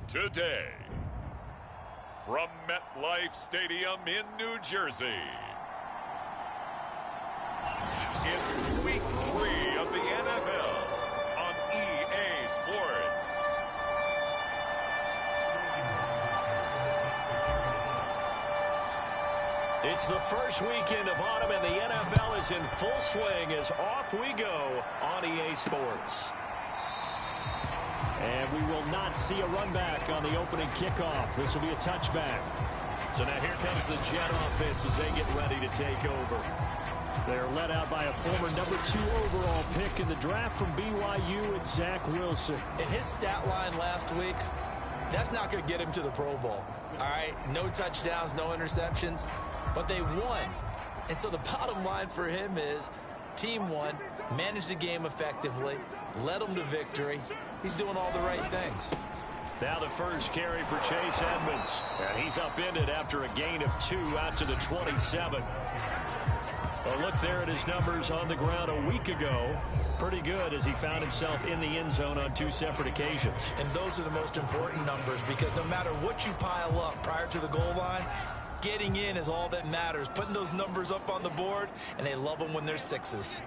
Today, from MetLife Stadium in New Jersey, it's Week 3 of the NFL on EA Sports. It's the first weekend of autumn, and the NFL is in full swing as off we go on EA Sports. And we will not see a run back on the opening kickoff. This will be a touchback. So now here comes the Jet offense as they get ready to take over. They're led out by a former number 2 overall pick in the draft from BYU, and Zach Wilson. In his stat line last week, that's not going to get him to the Pro Bowl. All right, no touchdowns, no interceptions, but they won. And so the bottom line for him is team won, managed the game effectively, led them to victory. He's doing all the right things. Now the first carry for Chase Edmonds. And he's upended after a gain of 2 out to the 27. A look there at his numbers on the ground a week ago. Pretty good as he found himself in the end zone on 2 separate occasions. And those are the most important numbers because no matter what you pile up prior to the goal line, getting in is all that matters. Putting those numbers up on the board, and they love them when they're 6s.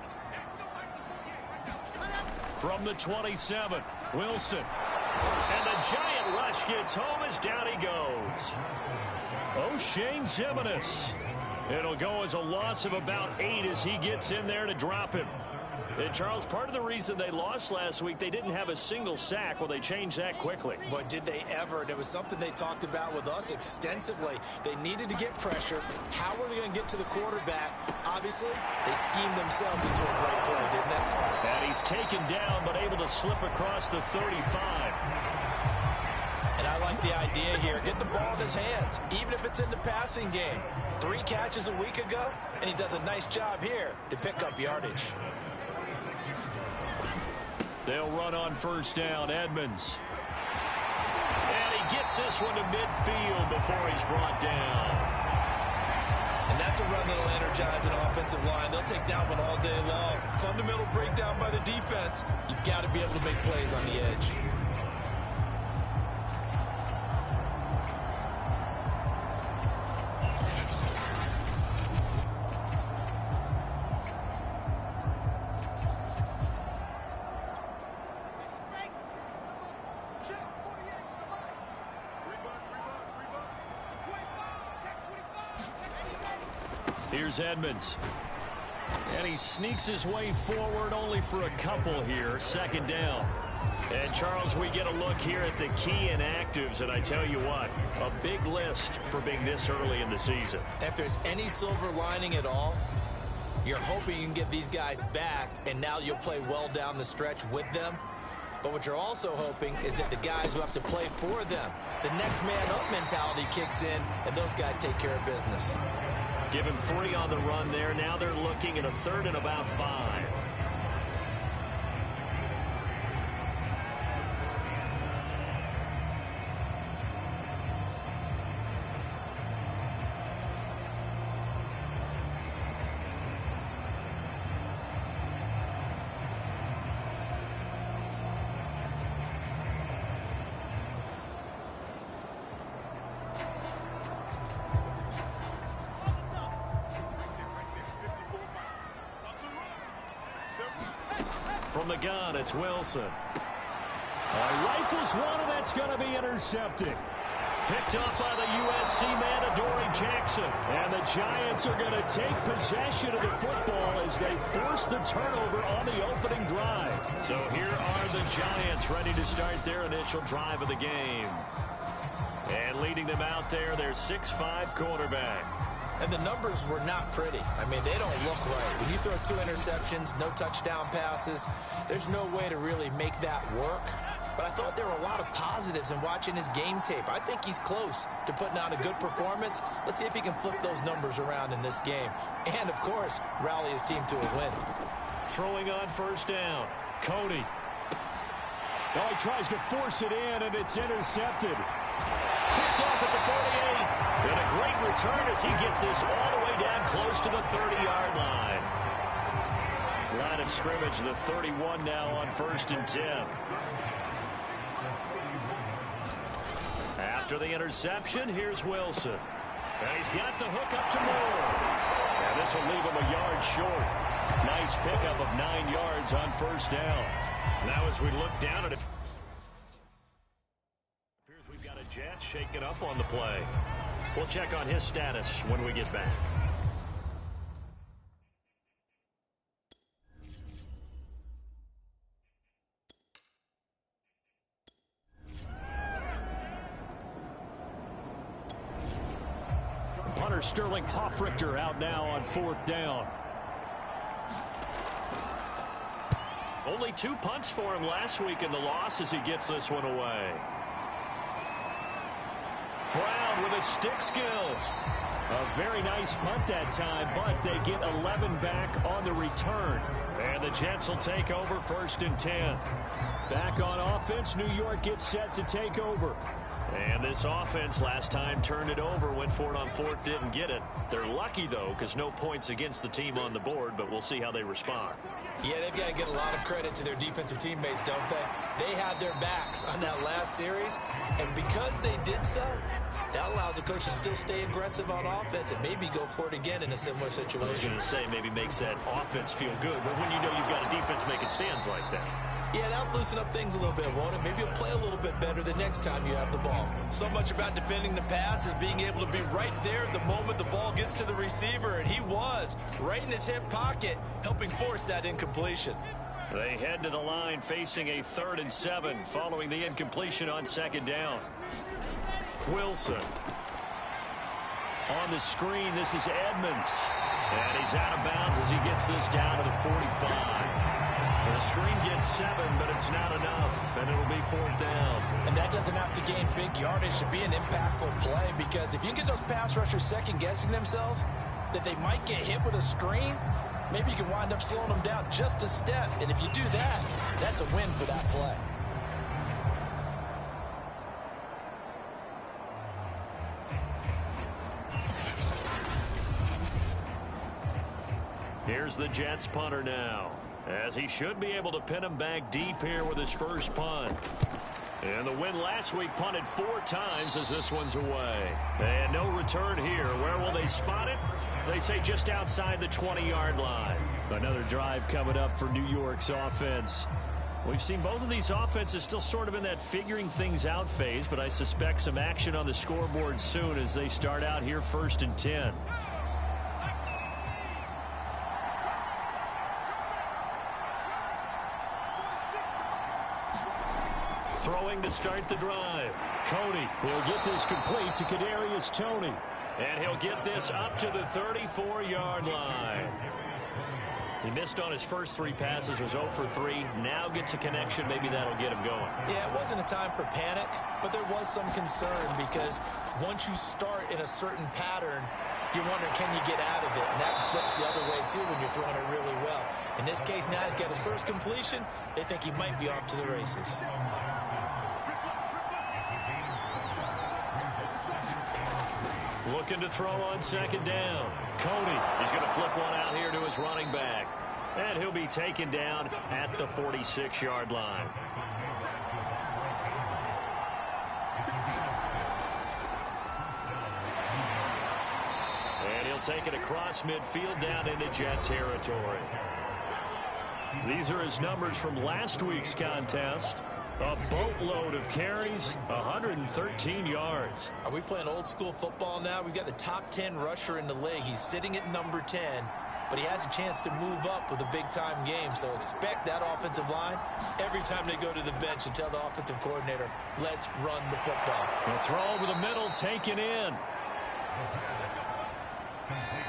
From the 27, Wilson. And the giant rush gets home as down he goes. O'Shane Ximines. It'll go as a loss of about 8 as he gets in there to drop him. And Charles, part of the reason they lost last week, they didn't have a single sack. Well, they changed that quickly. But did they ever? And it was something they talked about with us extensively. They needed to get pressure. How were they going to get to the quarterback? Obviously, they schemed themselves into a great play, didn't they? And he's taken down, but able to slip across the 35. And I like the idea here. Get the ball in his hands, even if it's in the passing game. 3 catches a week ago, and he does a nice job here to pick up yardage. They'll run on first down, Edmonds. And he gets this one to midfield before he's brought down. And that's a run that'll energize an offensive line. They'll take that one all day long. Fundamental breakdown by the defense. You've got to be able to make plays on the edge. Here's Edmonds. And he sneaks his way forward only for a couple here. Second down. And, Charles, we get a look here at the key inactives. And I tell you what, a big list for being this early in the season. If there's any silver lining at all, you're hoping you can get these guys back, and now you'll play well down the stretch with them. But what you're also hoping is that the guys who have to play for them, the next man up mentality kicks in, and those guys take care of business. Give him 3 on the run there. Now they're looking at a 3rd and about 5. From the gun, it's Wilson. Rifles one, and that's going to be intercepted. Picked off by the USC man, Adoree Jackson. And the Giants are going to take possession of the football as they force the turnover on the opening drive. So here are the Giants ready to start their initial drive of the game. And leading them out there, their 6'5" quarterback. And the numbers were not pretty. I mean, they don't look right. When you throw 2 interceptions, no touchdown passes, there's no way to really make that work. But I thought there were a lot of positives in watching his game tape. I think he's close to putting out a good performance. Let's see if he can flip those numbers around in this game. And, of course, rally his team to a win. Throwing on first down, Cody. Now he tries to force it in, and it's intercepted. Picked off at the 48. And a great return as he gets this all the way down close to the 30-yard line. Line of scrimmage, the 31 now on 1st and 10. After the interception, here's Wilson. And he's got the hook up to Moore. And this will leave him a yard short. Nice pickup of 9 yards on first down. Now as we look down at it, appears we've got a Jet shaking up on the play. We'll check on his status when we get back. Punter Sterling Hoffrichter out now on 4th down. Only 2 punts for him last week in the loss as he gets this one away. Brown with his stick skills. A very nice punt that time, but they get 11 back on the return. And the Jets will take over 1st and 10. Back on offense, New York gets set to take over. And this offense last time turned it over, went for it on 4th, didn't get it. They're lucky, though, because no points against the team on the board, but we'll see how they respond. Yeah, they've got to get a lot of credit to their defensive teammates, don't they? They had their backs on that last series, and because they did so, that allows the coach to still stay aggressive on offense and maybe go for it again in a similar situation. I was going to say maybe makes that offense feel good, but when you know you've got a defense making stands like that. Yeah, that'll loosen up things a little bit, won't it? Maybe you'll play a little bit better the next time you have the ball. So much about defending the pass is being able to be right there the moment the ball gets to the receiver, and he was right in his hip pocket, helping force that incompletion. They head to the line facing a 3rd and 7 following the incompletion on 2nd down. Wilson. On the screen, this is Edmonds. And he's out of bounds as he gets this down to the 45. The screen gets 7, but it's not enough, and it'll be 4th down. And that doesn't have to gain big yardage to be an impactful play, because if you can get those pass rushers second-guessing themselves, that they might get hit with a screen, maybe you can wind up slowing them down just a step. And if you do that, that's a win for that play. Here's the Jets punter now, as he should be able to pin him back deep here with his first punt. And the win last week punted 4 times as this one's away. And no return here. Where will they spot it? They say just outside the 20-yard line. Another drive coming up for New York's offense. We've seen both of these offenses still sort of in that figuring things out phase, but I suspect some action on the scoreboard soon as they start out here 1st and 10. Throwing to start the drive. Cody will get this complete to Kadarius Toney. And he'll get this up to the 34-yard line. He missed on his first 3 passes, was 0 for 3. Now gets a connection. Maybe that'll get him going. Yeah, it wasn't a time for panic, but there was some concern because once you start in a certain pattern, you're wondering, can you get out of it? And that flips the other way, too, when you're throwing it really well. In this case, now he's got his first completion. They think he might be off to the races. Looking to throw on 2nd down. Cody is going to flip one out here to his running back. And he'll be taken down at the 46-yard line. And he'll take it across midfield down into Jet territory. These are his numbers from last week's contest. A boatload of carries, 113 yards. Are we playing old school football now? We've got the top 10 rusher in the league. He's sitting at number 10, but he has a chance to move up with a big-time game. So expect that offensive line every time they go to the bench and tell the offensive coordinator, let's run the football. A throw over the middle, taken in.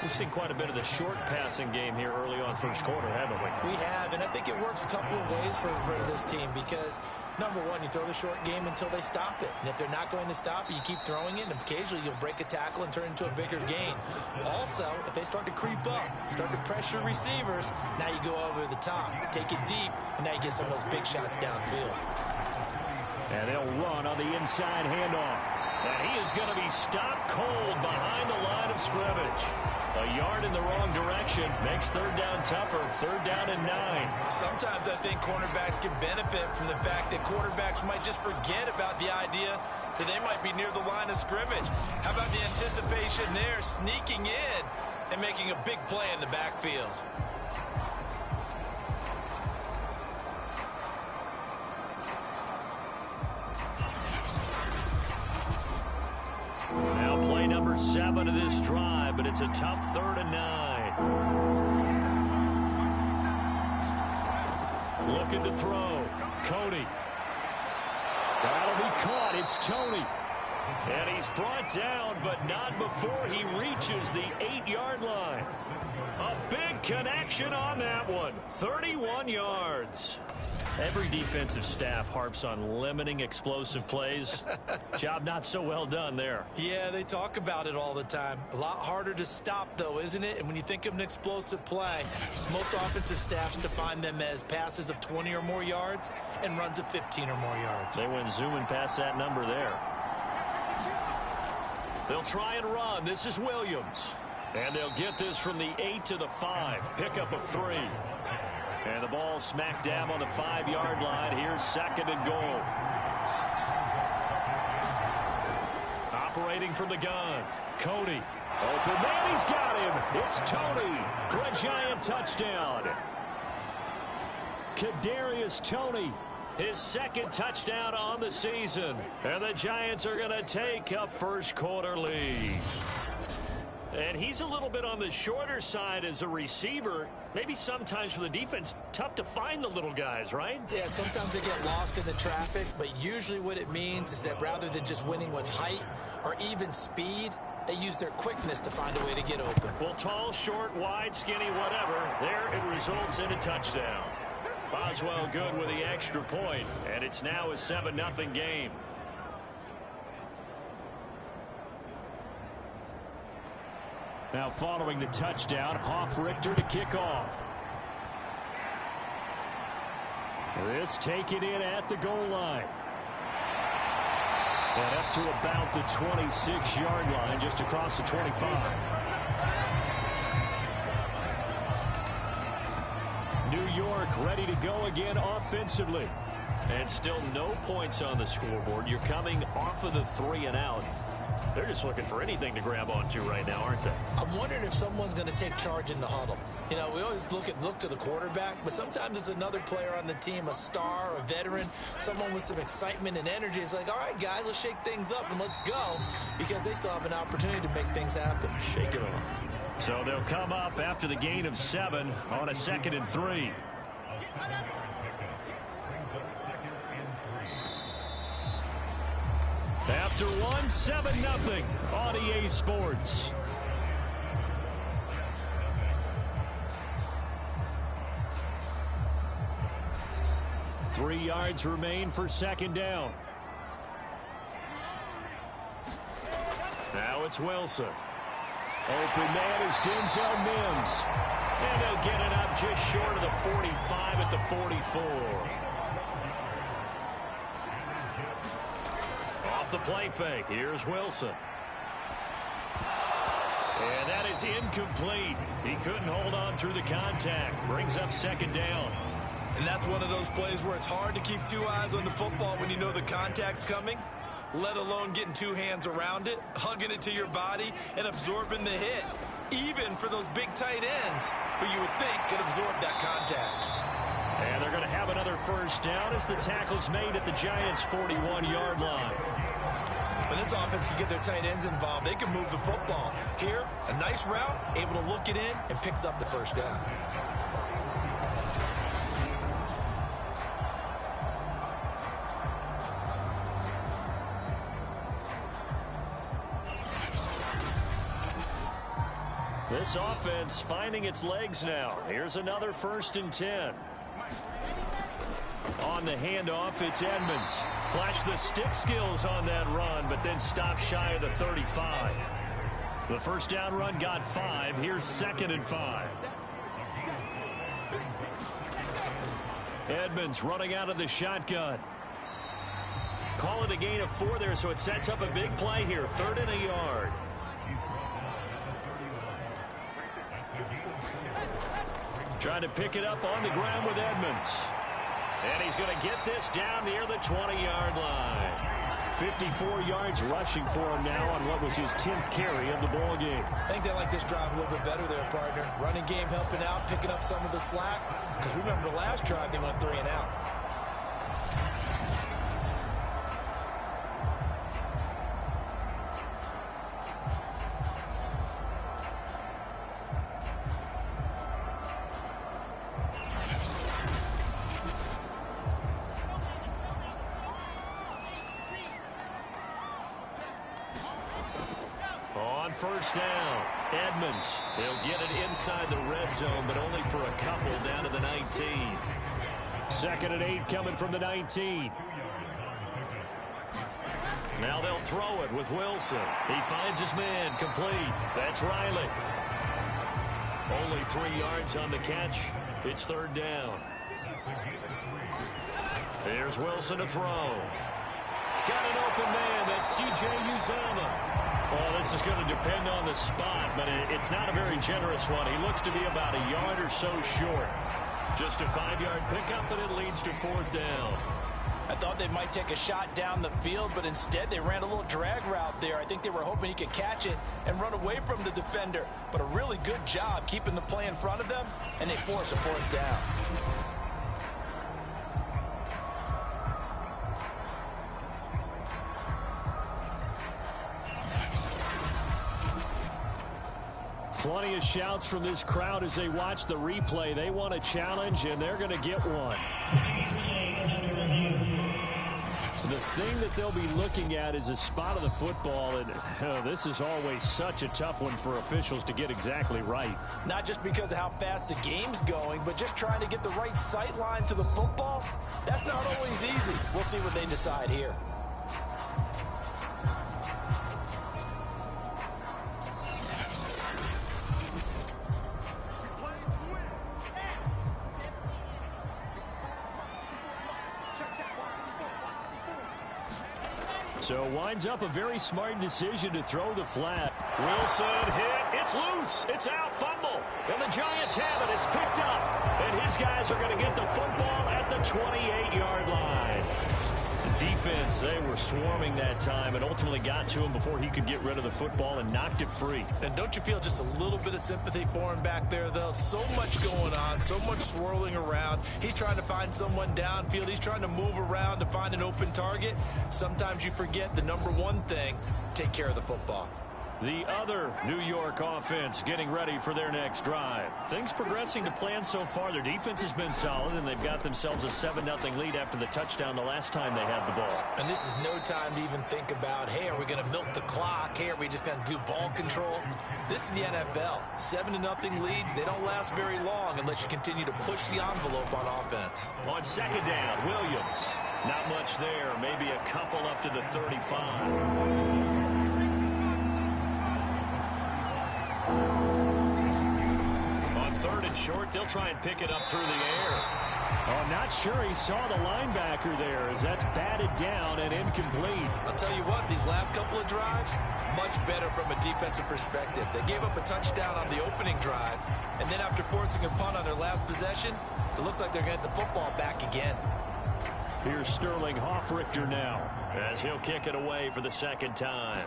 We've seen quite a bit of the short passing game here early on first quarter, haven't we? We have, and I think it works a couple of ways for this team because, number one, you throw the short game until they stop it. And if they're not going to stop it, you keep throwing it, and occasionally you'll break a tackle and turn into a bigger gain. Also, if they start to creep up, start to pressure receivers, now you go over the top, take it deep, and now you get some of those big shots downfield. And they'll run on the inside handoff. And he is going to be stopped cold behind the line of scrimmage. A yard in the wrong direction makes third down tougher. Third down and 9. Sometimes I think cornerbacks can benefit from the fact that quarterbacks might just forget about the idea that they might be near the line of scrimmage. How about the anticipation there, sneaking in and making a big play in the backfield? Now play number 7 of this drive, but it's a tough 3rd and 9. Looking to throw. Cody. That'll be caught. It's Tony. And he's brought down, but not before he reaches the 8-yard line. A big connection on that one. 31 yards. Every defensive staff harps on limiting explosive plays. Job not so well done there. Yeah, they talk about it all the time. A lot harder to stop, though, isn't it? And when you think of an explosive play, most offensive staffs define them as passes of 20 or more yards and runs of 15 or more yards. They went zooming past that number there. They'll try and run. This is Williams. And they'll get this from the 8 to the 5. Pickup of 3. And the ball smack dab on the 5-yard line. Here's 2nd and goal. Operating from the gun. Cody. Open man, he's got him. It's Tony for a Giant touchdown. Kadarius Toney, his 2nd touchdown on the season. And the Giants are going to take a first-quarter lead. And he's a little bit on the shorter side as a receiver. Maybe sometimes for the defense, tough to find the little guys, right? Yeah, sometimes they get lost in the traffic, but usually what it means is that rather than just winning with height or even speed, they use their quickness to find a way to get open. Well, tall, short, wide, skinny, whatever, there it results in a touchdown. Boswell good with the extra point, and it's now a 7-0 game. Now following the touchdown, Hoff-Richter to kick off. This taken in at the goal line. And up to about the 26-yard line, just across the 25. New York ready to go again offensively. And still no points on the scoreboard. You're coming off of the 3 and out. They're just looking for anything to grab onto right now, aren't they? I'm wondering if someone's going to take charge in the huddle. You know, we always look to the quarterback, but sometimes it's another player on the team, a star, a veteran, someone with some excitement and energy. It's like, all right, guys, let's shake things up and let's go, because they still have an opportunity to make things happen. Shake it off. So they'll come up after the gain of 7 on a 2nd and 3. After 1, 7-0 on EA Sports. Three yards remain for 2nd down. Now it's Wilson. Open man is Denzel Mims. And they'll get it up just short of the 45 at the 44. Off the play fake. Here's Wilson. And that is incomplete. He couldn't hold on through the contact. Brings up 2nd down. And that's one of those plays where it's hard to keep 2 eyes on the football when you know the contact's coming, let alone getting 2 hands around it, hugging it to your body, and absorbing the hit. Even for those big tight ends who you would think could absorb that contact. And they're going to have another 1st down as the tackle's made at the Giants' 41-yard line. When this offense can get their tight ends involved, they can move the football. Here, a nice route, able to look it in, and picks up the 1st down. This offense finding its legs now. Here's another 1st and 10. On the handoff, it's Edmonds. Flash the stick skills on that run, but then stop shy of the 35. The 1st down run got 5. Here's 2nd and 5. Edmonds running out of the shotgun. Call it a gain of 4 there, so it sets up a big play here. 3rd and a yard. Trying to pick it up on the ground with Edmonds. And he's going to get this down near the 20-yard line. 54 yards rushing for him now on what was his 10th carry of the ball game. I think they like this drive a little bit better there, partner. Running game helping out, picking up some of the slack. Because remember the last drive, they went 3 and out. First down, Edmonds. They'll get it inside the red zone, but only for a couple down to the 19. 2nd and 8 coming from the 19. Now they'll throw it with Wilson. He finds his man complete. That's Riley. Only 3 yards on the catch. It's 3rd down. Here's Wilson to throw. Got an open man. That's C.J. Uzomah. Well, this is going to depend on the spot, but it's not a very generous one. He looks to be about a yard or so short. Just a 5-yard pickup, and it leads to 4th down. I thought they might take a shot down the field, but instead they ran a little drag route there. I think they were hoping he could catch it and run away from the defender. But a really good job keeping the play in front of them, and they force a 4th down. Plenty of shouts from this crowd as they watch the replay. They want a challenge, and they're going to get one. The thing that they'll be looking at is a spot of the football, and this is always such a tough one for officials to get exactly right. Not just because of how fast the game's going, but just trying to get the right sight line to the football. That's not always easy. We'll see what they decide here. So winds up a very smart decision to throw the flat. Wilson hit. It's loose. It's out. Fumble. And the Giants have it. It's picked up. And his guys are going to get the football at the 28-yard line. The defense, they were swarming that time and ultimately got to him before he could get rid of the football and knocked it free. And don't you feel just a little bit of sympathy for him back there, though? So much going on, so much swirling around. He's trying to find someone downfield. He's trying to move around to find an open target. Sometimes you forget the number one thing, take care of the football. The other New York offense getting ready for their next drive. Things progressing to plan so far. Their defense has been solid, and they've got themselves a 7-0 lead after the touchdown the last time they had the ball. And this is no time to even think about, hey, are we going to milk the clock? Hey, are we just going to do ball control? This is the NFL. 7-0 leads, they don't last very long unless you continue to push the envelope on offense. On 2nd down, Williams. Not much there. Maybe a couple up to the 35. On 3rd and short, they'll try and pick it up through the air. Oh, I'm not sure he saw the linebacker there as that's batted down and incomplete. I'll tell you what, these last couple of drives, much better from a defensive perspective. They gave up a touchdown on the opening drive, and then after forcing a punt on their last possession, it looks like they're going to get the football back again. Here's Sterling Hoffrichter now as he'll kick it away for the 2nd time.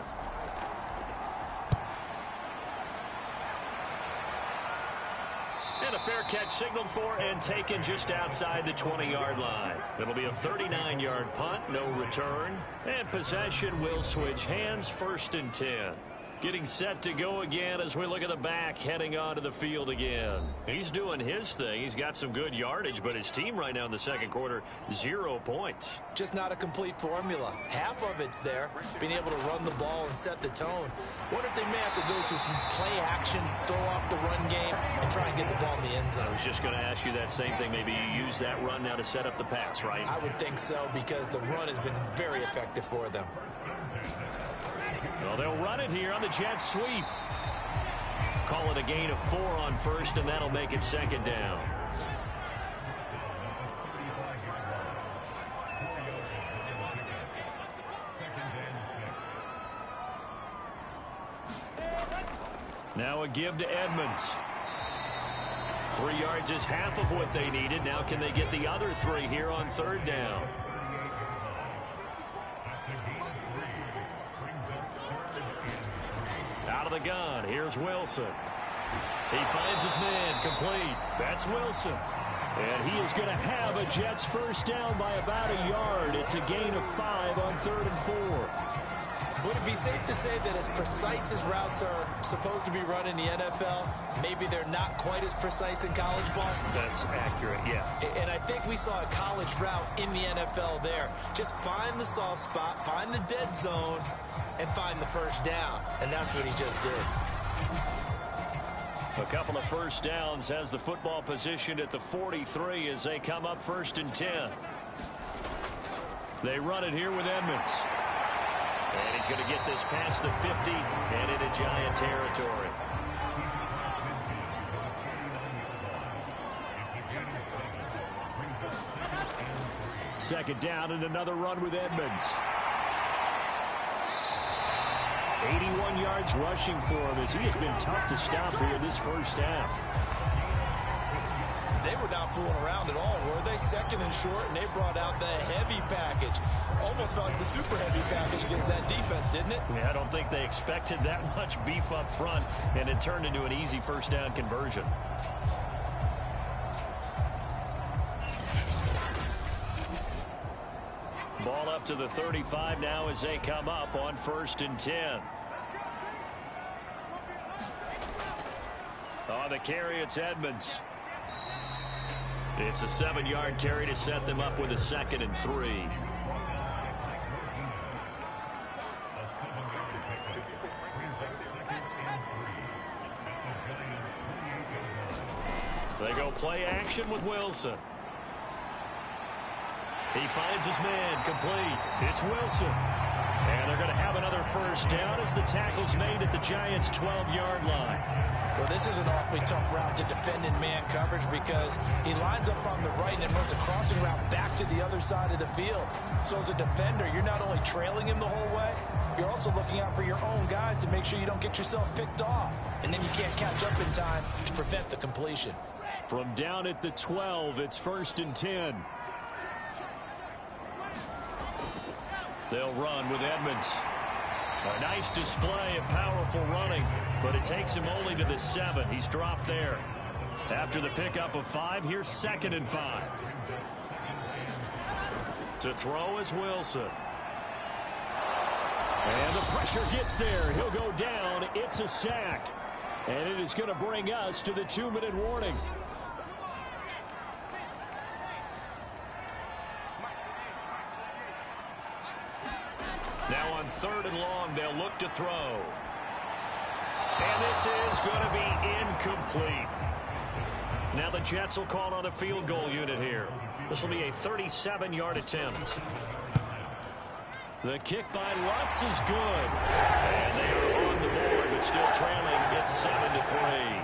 And a fair catch signaled for and taken just outside the 20-yard line. It'll be a 39-yard punt, no return. And possession will switch hands, 1st and 10. Getting set to go again as we look at the back heading onto the field again. He's doing his thing. He's got some good yardage, but his team right now in the 2nd quarter, 0 points. Just not a complete formula. Half of it's there, being able to run the ball and set the tone. Wonder if they may have to go to some play action, throw off the run game, and try and get the ball in the end zone. I was just going to ask you that same thing. Maybe you use that run now to set up the pass, right? I would think so, because the run has been very effective for them. Well, they'll run it here on the jet sweep. Call it a gain of 4 on 1st, and that'll make it 2nd down. Now a give to Edmonds. 3 yards is half of what they needed. Now can they get the other 3 here on third down? Out of the gun, here's Wilson. He finds his man, complete. That's Wilson. And he is going to have a Jets first down by about a yard. It's a gain of 5 on 3rd and 4. Would it be safe to say that as precise as routes are supposed to be run in the NFL, maybe they're not quite as precise in college ball? That's accurate, yeah. And I think we saw a college route in the NFL there. Just find the soft spot, find the dead zone, and find the first down. And that's what he just did. A couple of first downs, has the football position at the 43 as they come up 1st and 10. They run it here with Edmonds. And he's going to get this past the 50 and into Giant territory. Second down and another run with Edmonds. 81 yards rushing for him as he has been tough to stop here this first half. They were not fooling around at all, were they? 2nd and short, and they brought out the heavy package. Almost felt like the super heavy package against that defense, didn't it? Yeah, I don't think they expected that much beef up front, and it turned into an easy first down conversion. Ball up to the 35 now as they come up on 1st and 10. On the carry, it's Edmonds. It's a 7-yard carry to set them up with a 2nd and 3. They go play action with Wilson. He finds his man, complete. It's Wilson. And they're going to have another first down as the tackle's made at the Giants' 12-yard line. Well, this is an awfully tough route to defend in man coverage because he lines up on the right and runs a crossing route back to the other side of the field. So as a defender, you're not only trailing him the whole way, you're also looking out for your own guys to make sure you don't get yourself picked off. And then you can't catch up in time to prevent the completion. From down at the 12, it's 1st and 10. They'll run with Edmonds. A nice display of powerful running, but it takes him only to the 7. He's dropped there. After the pickup of 5, here's 2nd and 5. To throw is Wilson. And the pressure gets there. He'll go down. It's a sack. And it is going to bring us to the 2-minute warning. Now on 3rd and long, they'll look to throw. And this is going to be incomplete. Now the Jets will call on the field goal unit here. This will be a 37-yard attempt. The kick by Lutz is good. And they are on the board, but still trailing. It's 7-3.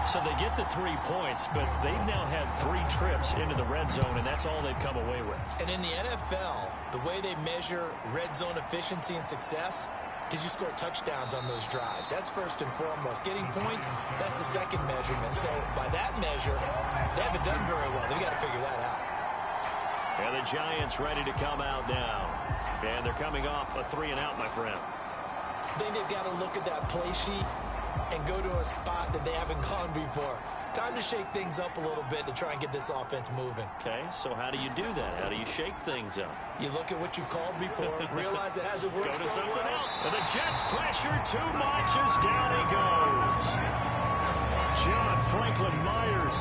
So they get the 3 points, but they've now had 3 trips into the red zone, and that's all they've come away with. And in the NFL, the way they measure red zone efficiency and success, did you score touchdowns on those drives? That's first and foremost. Getting points, that's the second measurement. So by that measure, they haven't done very well. They've got to figure that out. And the Giants ready to come out now. And they're coming off a 3-and-out, my friend. Then they've got to look at that play sheet and go to a spot that they haven't gone before. Time to shake things up a little bit to try and get this offense moving. Okay, so how do you do that? How do you shake things up? You look at what you've called before, realize it hasn't worked so well. And the Jets pressure too much as down he goes. John Franklin Myers.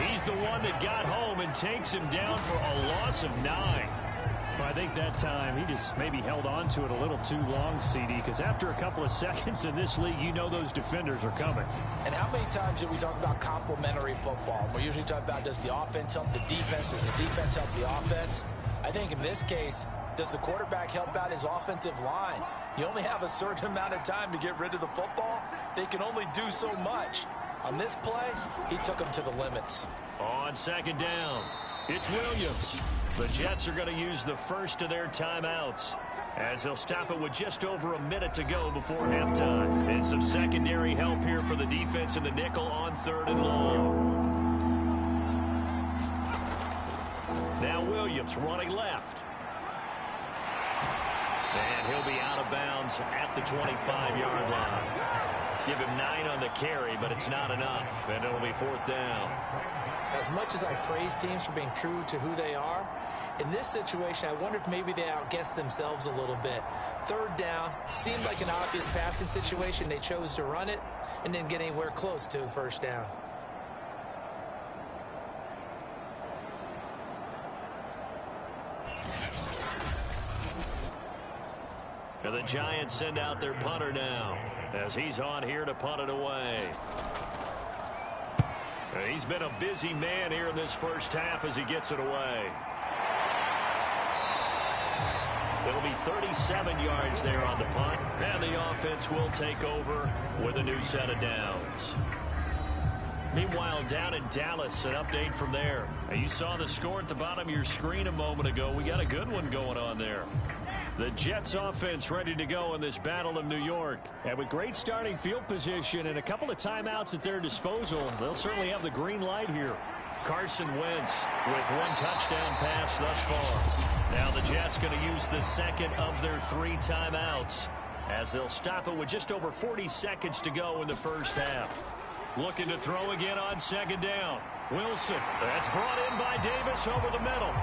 He's the one that got home and takes him down for a loss of 9. Well, I think that time he just maybe held on to it a little too long, CD, because after a couple of seconds in this league, you know those defenders are coming. And how many times did we talk about complementary football? We usually talk about, does the offense help the defense? Does the defense help the offense? I think in this case, does the quarterback help out his offensive line? You only have a certain amount of time to get rid of the football. They can only do so much. On this play, he took them to the limits. On 2nd down, it's Williams. The Jets are going to use the first of their timeouts, as they'll stop it with just over a minute to go before halftime. And some secondary help here for the defense in the nickel on 3rd and long. Now Williams running left. And he'll be out of bounds at the 25-yard line. Give him 9 on the carry, but it's not enough, and it'll be 4th down. As much as I praise teams for being true to who they are, in this situation, I wonder if maybe they outguessed themselves a little bit. 3rd down, seemed like an obvious passing situation. They chose to run it and didn't get anywhere close to the 1st down. And the Giants send out their punter now, as he's on here to punt it away. And he's been a busy man here in this first half as he gets it away. It'll be 37 yards there on the punt, and the offense will take over with a new set of downs. Meanwhile, down in Dallas, an update from there. You saw the score at the bottom of your screen a moment ago. We got a good one going on there. The Jets offense ready to go in this battle of New York. And with great starting field position and a couple of timeouts at their disposal, they'll certainly have the green light here. Carson Wentz with 1 touchdown pass thus far. Now the Jets going to use the second of their 3 timeouts, as they'll stop it with just over 40 seconds to go in the first half. Looking to throw again on 2nd down. Wilson, that's brought in by Davis over the middle.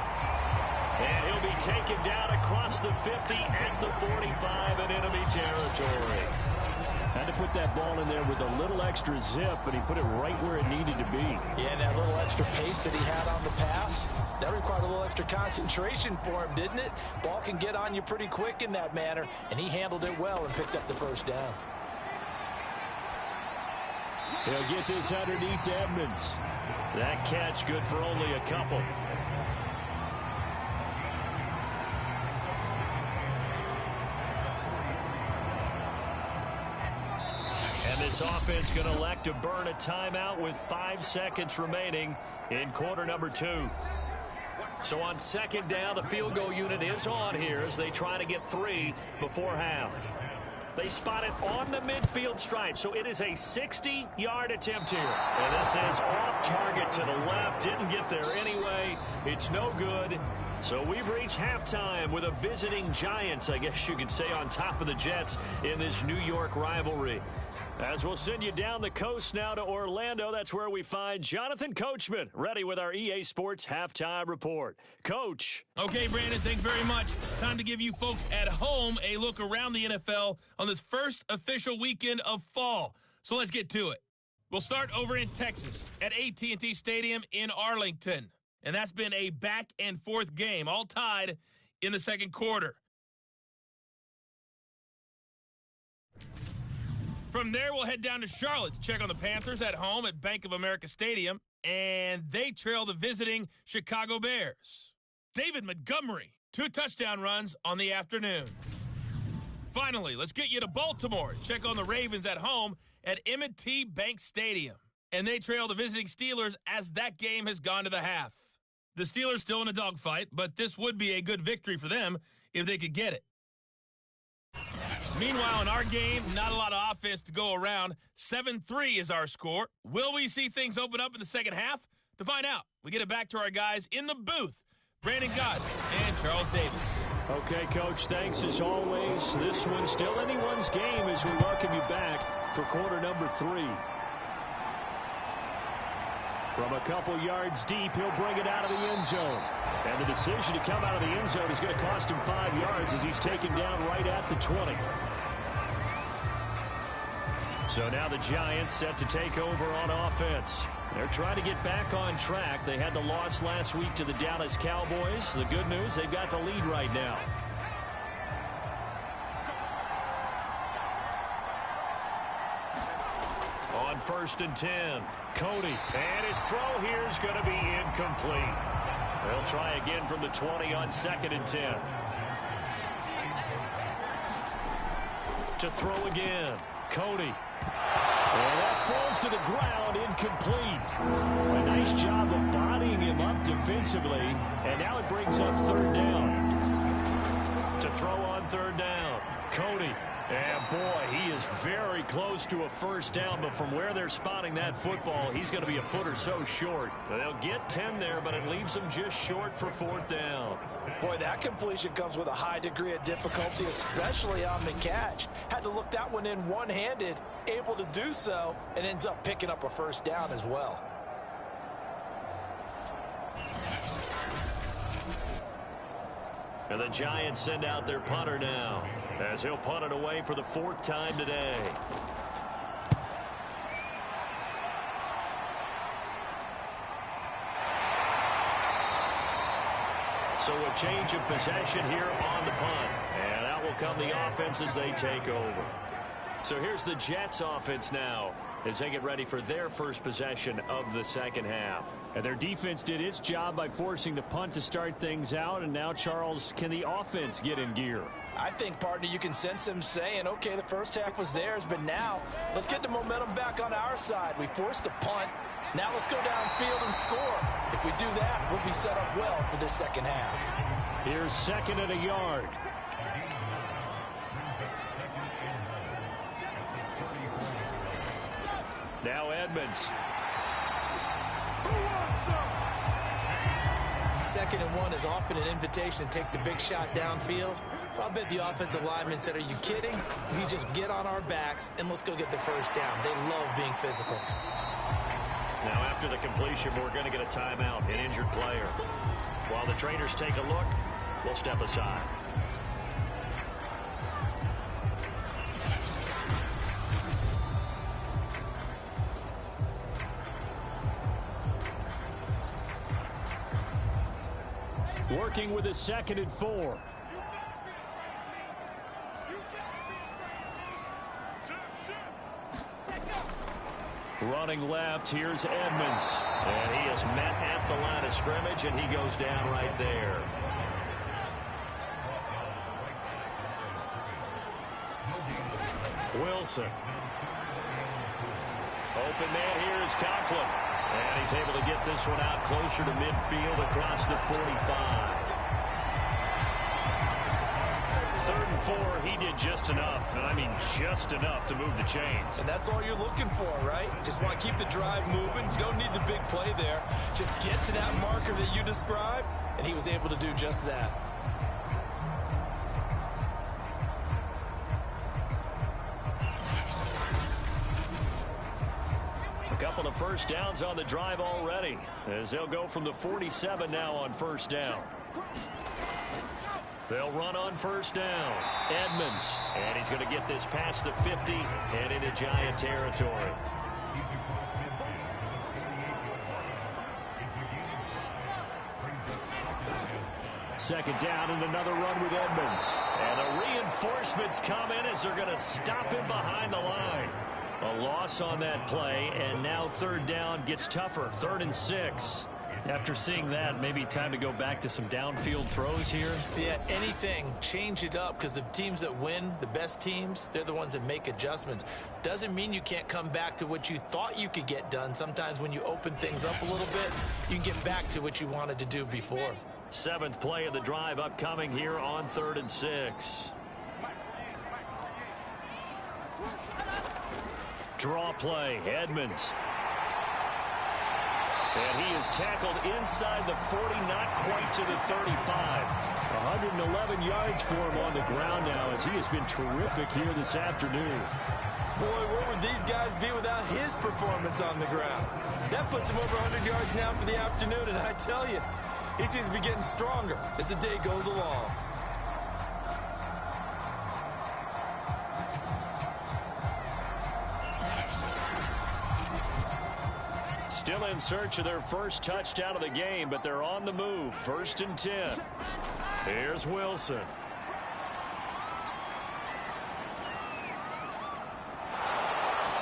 And he'll be taken down across the 50 at the 45 in enemy territory. Had to put that ball in there with a little extra zip, but he put it right where it needed to be. Yeah, and that little extra pace that he had on the pass, that required a little extra concentration for him, didn't it? Ball can get on you pretty quick in that manner, and he handled it well and picked up the 1st down. He'll get this underneath to Edmonds. That catch good for only a couple. And this offense going to elect to burn a timeout with 5 seconds remaining in quarter number 2. So on 2nd down, the field goal unit is on here as they try to get 3 before half. They spot it on the midfield stripe, so it is a 60-yard attempt here. And this is off target to the left. Didn't get there anyway. It's no good. So we've reached halftime with a visiting Giants, I guess you could say, on top of the Jets in this New York rivalry. As we'll send you down the coast now to Orlando, that's where we find Jonathan Coachman, ready with our EA Sports Halftime Report. Coach. Okay, Brandon, thanks very much. Time to give you folks at home a look around the NFL on this first official weekend of fall. So let's get to it. We'll start over in Texas at AT&T Stadium in Arlington. And that's been a back-and-forth game, all tied in the 2nd quarter. From there, we'll head down to Charlotte to check on the Panthers at home at Bank of America Stadium, and they trail the visiting Chicago Bears. David Montgomery, 2 touchdown runs on the afternoon. Finally, let's get you to Baltimore to check on the Ravens at home at M&T Bank Stadium, and they trail the visiting Steelers as that game has gone to the half. The Steelers still in a dogfight, but this would be a good victory for them if they could get it. Meanwhile, in our game, not a lot of offense to go around. 7-3 is our score. Will we see things open up in the second half? To find out, we get it back to our guys in the booth, Brandon Gaudin and Charles Davis. Okay, Coach, thanks as always. This one's still anyone's game as we welcome you back for quarter number 3. From a couple yards deep, he'll bring it out of the end zone. And the decision to come out of the end zone is going to cost him 5 yards as he's taken down right at the 20. So now the Giants set to take over on offense. They're trying to get back on track. They had the loss last week to the Dallas Cowboys. The good news, they've got the lead right now. On 1st and 10, Cody. And his throw here is going to be incomplete. They'll try again from the 20 on 2nd and 10. To throw again, Cody. And that falls to the ground, incomplete. A nice job of bodying him up to defensively, and now it brings up third down. To throw on third down, Cody. And, boy, he is very close to a first down, but from where they're spotting that football, he's going to be a foot or so short. They'll get 10 there, but it leaves them just short for fourth down. Boy, that completion comes with a high degree of difficulty, especially on the catch. Had to look that one in one-handed, able to do so, and ends up picking up a first down as well. And the Giants send out their punter now, as he'll punt it away for the fourth time today. So a change of possession here on the punt. And that will come the offense as they take over. So here's the Jets offense now as they get ready for their first possession of the second half. And their defense did its job by forcing the punt to start things out. And now, Charles, can the offense get in gear? I think, partner, you can sense him saying, okay, the first half was theirs, but now let's get the momentum back on our side. We forced a punt. Now let's go downfield and score. If we do that, we'll be set up well for this second half. Here's second and a yard. Now Edmonds. Second and one is often an invitation to take the big shot downfield. I bet the offensive linemen said, are you kidding? We just get on our backs and let's go get the first down. They love being physical. Now after the completion, we're going to get a timeout, an injured player. While the trainers take a look, we'll step aside. Working with a 2nd and 4. Running left, here's Edmonds. And he is met at the line of scrimmage, and he goes down right there. Wilson. Open man here is Conklin. And he's able to get this one out closer to midfield across the 45. 3rd and 4, he did just enough, and I mean just enough to move the chains. And that's all you're looking for, right? Just want to keep the drive moving. You don't need the big play there. Just get to that marker that you described, and he was able to do just that. A couple of first downs on the drive already, as they'll go from the 47 now on first down. They'll run on first down. Edmonds. And he's going to get this past the 50 and into Giant territory. Second down and another run with Edmonds. And the reinforcements come in as they're going to stop him behind the line. A loss on that play, and now third down gets tougher. 3rd and 6. After seeing that, maybe time to go back to some downfield throws here. Yeah, anything. Change it up, because the teams that win, the best teams, they're the ones that make adjustments. Doesn't mean you can't come back to what you thought you could get done. Sometimes when you open things up a little bit, you can get back to what you wanted to do before. 7th play of the drive upcoming here on 3rd and 6. Draw play, Edmonds. And he is tackled inside the 40, not quite to the 35. 111 yards for him on the ground now, as he has been terrific here this afternoon. Boy, where would these guys be without his performance on the ground? That puts him over 100 yards now for the afternoon, and I tell you, he seems to be getting stronger as the day goes along. Still in search of their first touchdown of the game, but they're on the move. 1st and 10. Here's Wilson.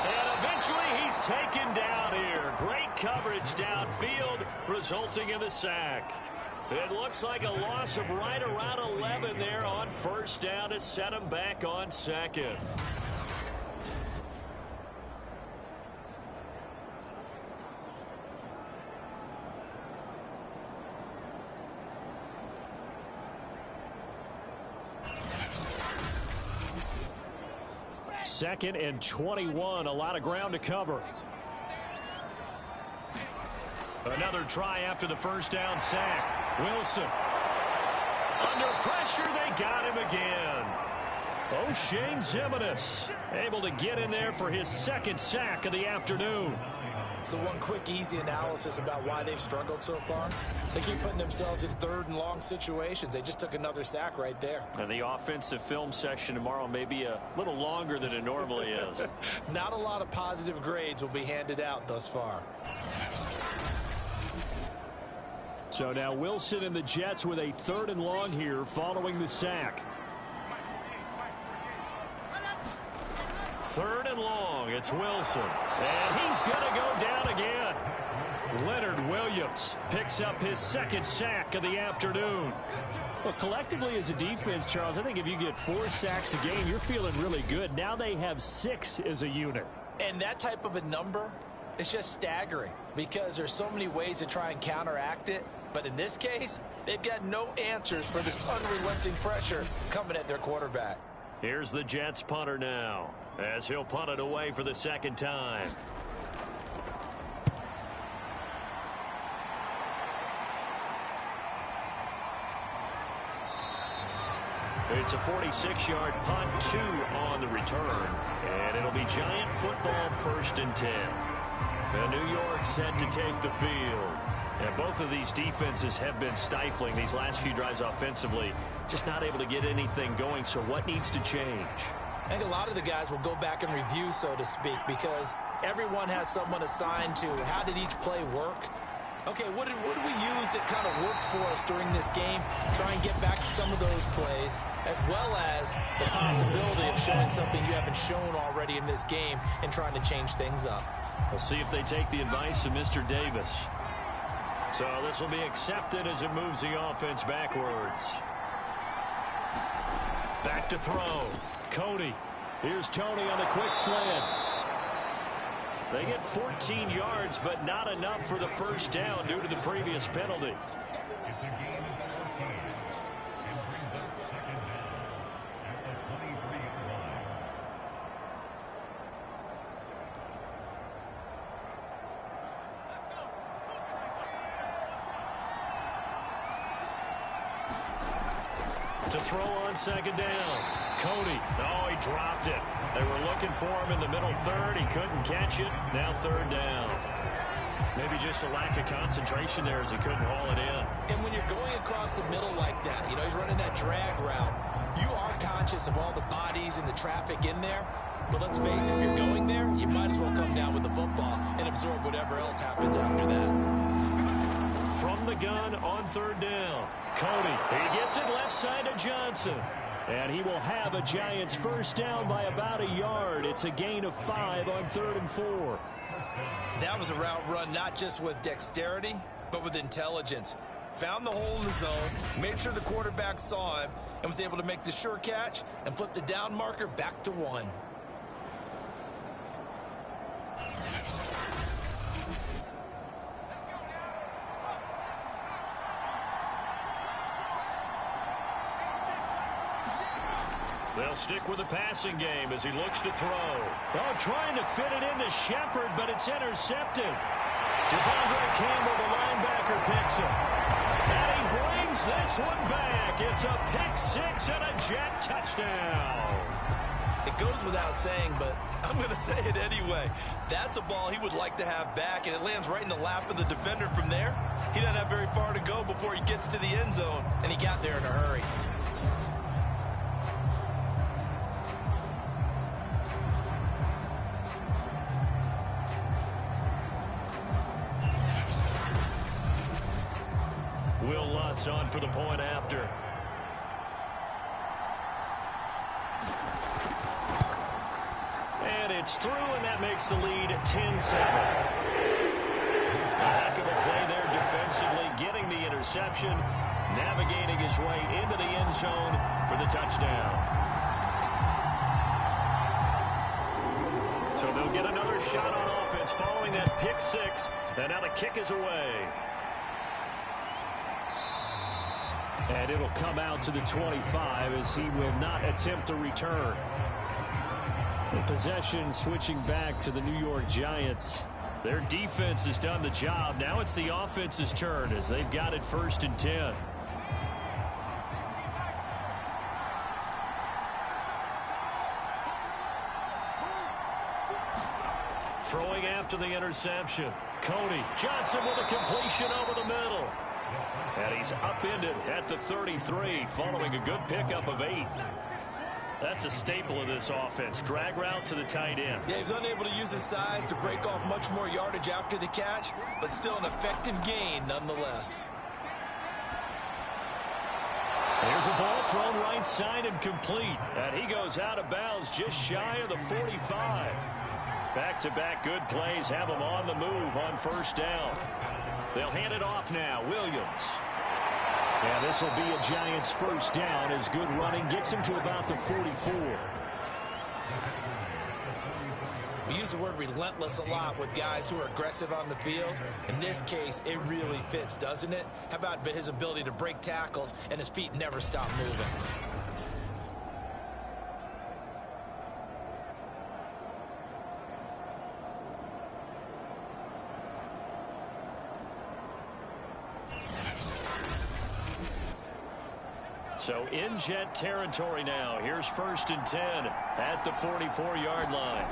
And eventually he's taken down here. Great coverage downfield, resulting in the sack. It looks like a loss of right around 11 there on first down to set him back on 2nd. 2nd and 21. A lot of ground to cover. Another try after the first down sack. Wilson. Under pressure, they got him again. O'Shane Ximines able to get in there for his 2nd sack of the afternoon. So one quick, easy analysis about why they've struggled so far. They keep putting themselves in 3rd and long situations. They just took another sack right there. And the offensive film session tomorrow may be a little longer than it normally is. Not a lot of positive grades will be handed out thus far. So now Wilson and the Jets with a 3rd and long here following the sack. 3rd and long. It's Wilson. And he's going to go down again. Leonard Williams picks up his 2nd sack of the afternoon. Well, collectively as a defense, Charles, I think if you get 4 sacks a game, you're feeling really good. Now they have 6 as a unit. And that type of a number is just staggering because there's so many ways to try and counteract it. But in this case, they've got no answers for this unrelenting pressure coming at their quarterback. Here's the Jets punter now as he'll punt it away for the 2nd time. It's a 46-yard punt, 2 on the return. And it'll be Giant football 1st and 10. And New York set to take the field. And both of these defenses have been stifling these last few drives offensively. Just not able to get anything going. So what needs to change? I think a lot of the guys will go back and review, so to speak, because everyone has someone assigned to how did each play work. Okay, what did we use that kind of worked for us during this game? Try and get back to some of those plays, as well as the possibility of showing something you haven't shown already in this game and trying to change things up. We'll see if they take the advice of Mr. Davis. So this will be accepted as it moves the offense backwards. Back to throw. Cody. Here's Tony on the quick slant. They get 14 yards, but not enough for the first down due to the previous penalty. To throw on 2nd down. Cody. Oh, he dropped it. They were looking for him in the middle 3rd. He couldn't catch it. Now 3rd down. Maybe just a lack of concentration there as he couldn't haul it in. And when you're going across the middle like that, you know, he's running that drag route, you are conscious of all the bodies and the traffic in there. But let's face it, if you're going there, you might as well come down with the football and absorb whatever else happens after that. From the gun on 3rd down. Cody. He gets it left side to Johnson. And he will have a Giants first down by about a yard. It's a gain of 5 on 3rd and 4. That was a route run not just with dexterity, but with intelligence. Found the hole in the zone, made sure the quarterback saw him, and was able to make the sure catch and flip the down marker back to 1. They'll stick with the passing game as he looks to throw. Oh, trying to fit it into Shepard, but it's intercepted. Devondre Campbell, the linebacker, picks it. And he brings this one back. It's a pick 6 and a Jet touchdown. It goes without saying, but I'm going to say it anyway. That's a ball he would like to have back, and it lands right in the lap of the defender from there. He doesn't have very far to go before he gets to the end zone, and he got there in a hurry. Will Lutz on for the point after. And it's through, and that makes the lead 10-7. A heck of a play there defensively, getting the interception, navigating his way into the end zone for the touchdown. So they'll get another shot on offense following that pick 6, and now the kick is away. And it'll come out to the 25 as he will not attempt to return. Possession switching back to the New York Giants. Their defense has done the job. Now it's the offense's turn as they've got it 1st and 10. Throwing after the interception. Cody Johnson with a completion over the middle. And he's upended at the 33 following a good pickup of 8. That's a staple of this offense. Drag route to the tight end. Yeah, he was unable to use his size to break off much more yardage after the catch, but still an effective gain nonetheless. There's a ball thrown right side and complete. And he goes out of bounds just shy of the 45. Back-to-back good plays have him on the move on 1st down. They'll hand it off now. Williams. Yeah, this will be a Giants 1st down as good running gets him to about the 44. We use the word relentless a lot with guys who are aggressive on the field. In this case, it really fits, doesn't it? How about his ability to break tackles and his feet never stop moving? So in Jet territory now. Here's 1st and 10 at the 44-yard line.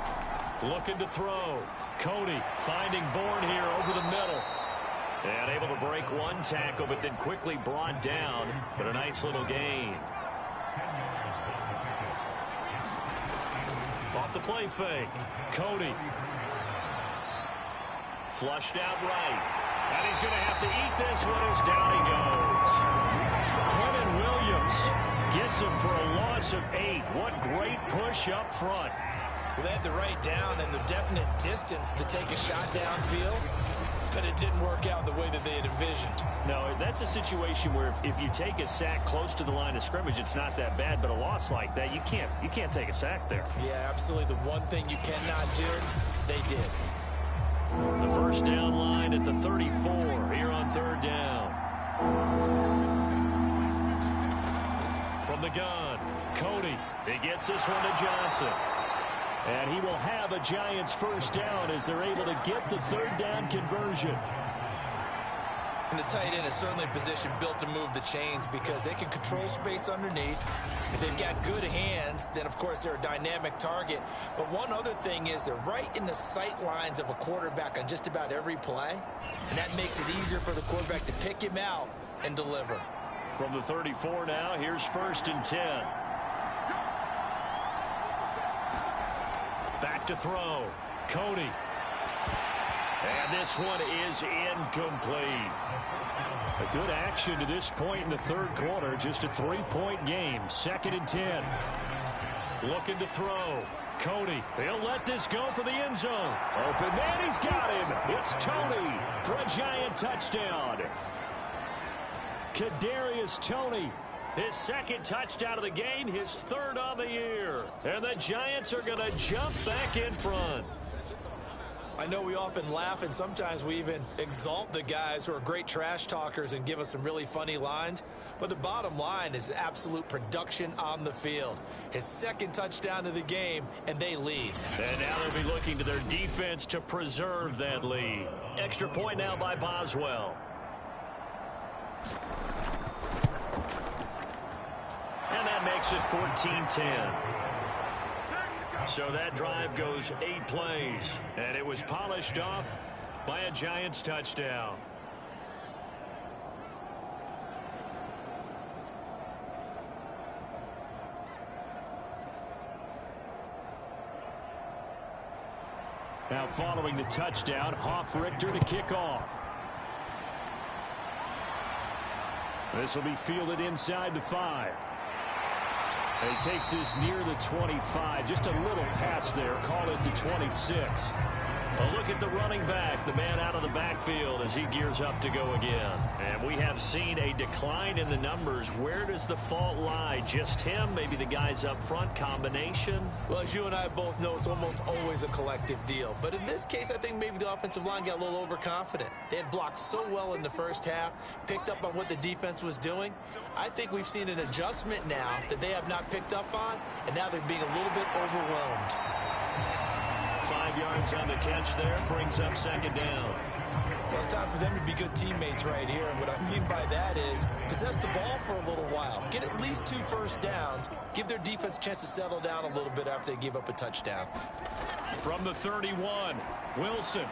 Looking to throw. Cody finding Bourne here over the middle. And able to break one tackle, but then quickly brought down. But a nice little gain. Off the play fake. Cody. Flushed out right. And he's going to have to eat this one as down he goes. Quentin Williams gets him for a loss of 8. What great push up front. Well, they had the right down and the definite distance to take a shot downfield, but it didn't work out the way that they had envisioned. No, that's a situation where if you take a sack close to the line of scrimmage, it's not that bad, but a loss like that, you can't take a sack there. Yeah, absolutely. The one thing you cannot do, they did. The 1st down line at the 34 here on 3rd down. From the gun, Cody. He gets this one to Johnson. And he will have a Giants 1st down as they're able to get the 3rd down conversion. And the tight end is certainly a position built to move the chains because they can control space underneath. If they've got good hands, then of course they're a dynamic target. But one other thing is they're right in the sight lines of a quarterback on just about every play. And that makes it easier for the quarterback to pick him out and deliver. From the 34 now, here's 1st and 10. Back to throw. Cody. And this one is incomplete. A good action to this point in the 3rd quarter. Just a 3-point game. 2nd and 10. Looking to throw. Cody. He'll let this go for the end zone. Open man, he's got him. It's Toney for a Giant touchdown. Kadarius Toney. His 2nd touchdown of the game, his 3rd on the year. And the Giants are going to jump back in front. I know we often laugh and sometimes we even exalt the guys who are great trash talkers and give us some really funny lines. But the bottom line is absolute production on the field. His 2nd touchdown of the game, and they lead. And now they'll be looking to their defense to preserve that lead. Extra point now by Boswell. And that makes it 14-10. So that drive goes 8 plays, and it was polished off by a Giants touchdown. Now following the touchdown, Hoff-Richter to kick off. This will be fielded inside the 5. And he takes this near the 25. Just a little pass there. Call it the 26. A look at the running back, the man out of the backfield as he gears up to go again. And we have seen a decline in the numbers. Where does the fault lie? Just him? Maybe the guys up front? Combination? Well, as you and I both know, it's almost always a collective deal. But in this case, I think maybe the offensive line got a little overconfident. They had blocked so well in the first half, picked up on what the defense was doing. I think we've seen an adjustment now that they have not picked up on, and now they're being a little bit overwhelmed. 5 yards on the catch there. Brings up second down. Well, it's time for them to be good teammates right here. And what I mean by that is possess the ball for a little while. Get at least 2 first downs. Give their defense a chance to settle down a little bit after they give up a touchdown. From the 31, Wilson.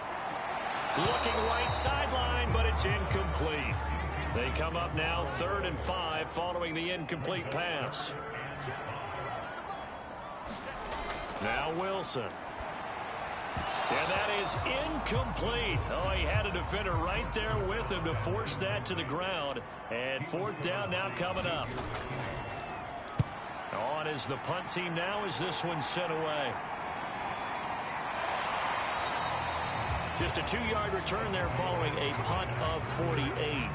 Looking right sideline, but it's incomplete. They come up now 3rd and 5 following the incomplete pass. Now Wilson. And that is incomplete. Oh, he had a defender right there with him to force that to the ground. And 4th down now coming up. On is the punt team now as this one's sent away. Just a 2-yard return there following a punt of 48.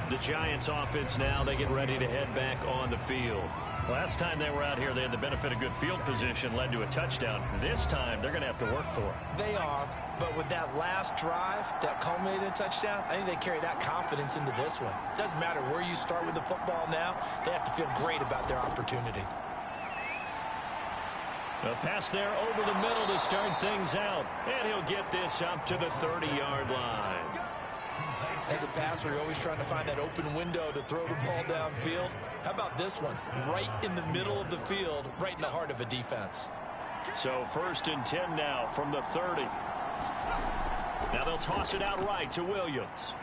The Giants offense now, they get ready to head back on the field. Last time they were out here, they had the benefit of good field position, led to a touchdown. This time, they're going to have to work for it. They are, but with that last drive that culminated in a touchdown, I think they carry that confidence into this one. It doesn't matter where you start with the football now. They have to feel great about their opportunity. A pass there over the middle to start things out. And he'll get this up to the 30-yard line. As a passer, you're always trying to find that open window to throw the ball downfield. How about this one? Right in the middle of the field, right in the heart of a defense. So 1st and 10 now from the 30. Now they'll toss it out right to Williams.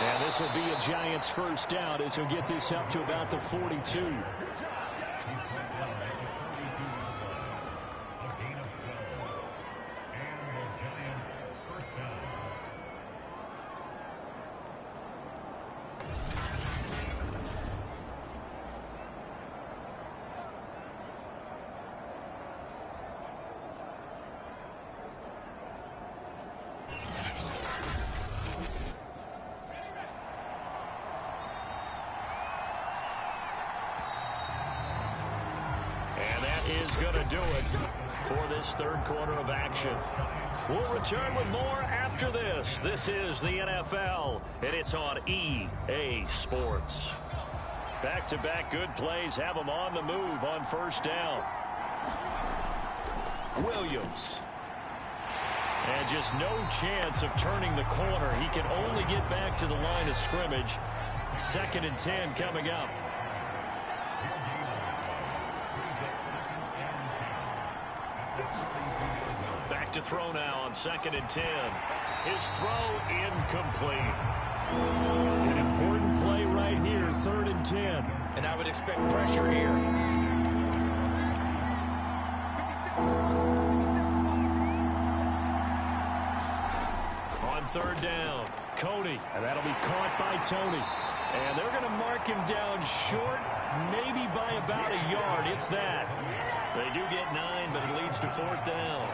And this will be a Giants first down as he'll get this up to about the 42. Is going to do it for this 3rd quarter of action. We'll return with more after this. This is the NFL, and it's on EA Sports. Back-to-back good plays have them on the move on 1st down. Williams. And just no chance of turning the corner. He can only get back to the line of scrimmage. 2nd and 10 coming up. Back to throw now on 2nd and 10. His throw incomplete. An important play right here, 3rd and 10. And I would expect pressure here. On 3rd down, Cody. And that'll be caught by Tony. And they're going to mark him down short, maybe by about a yard, if that. They do get 9, but it leads to 4th down.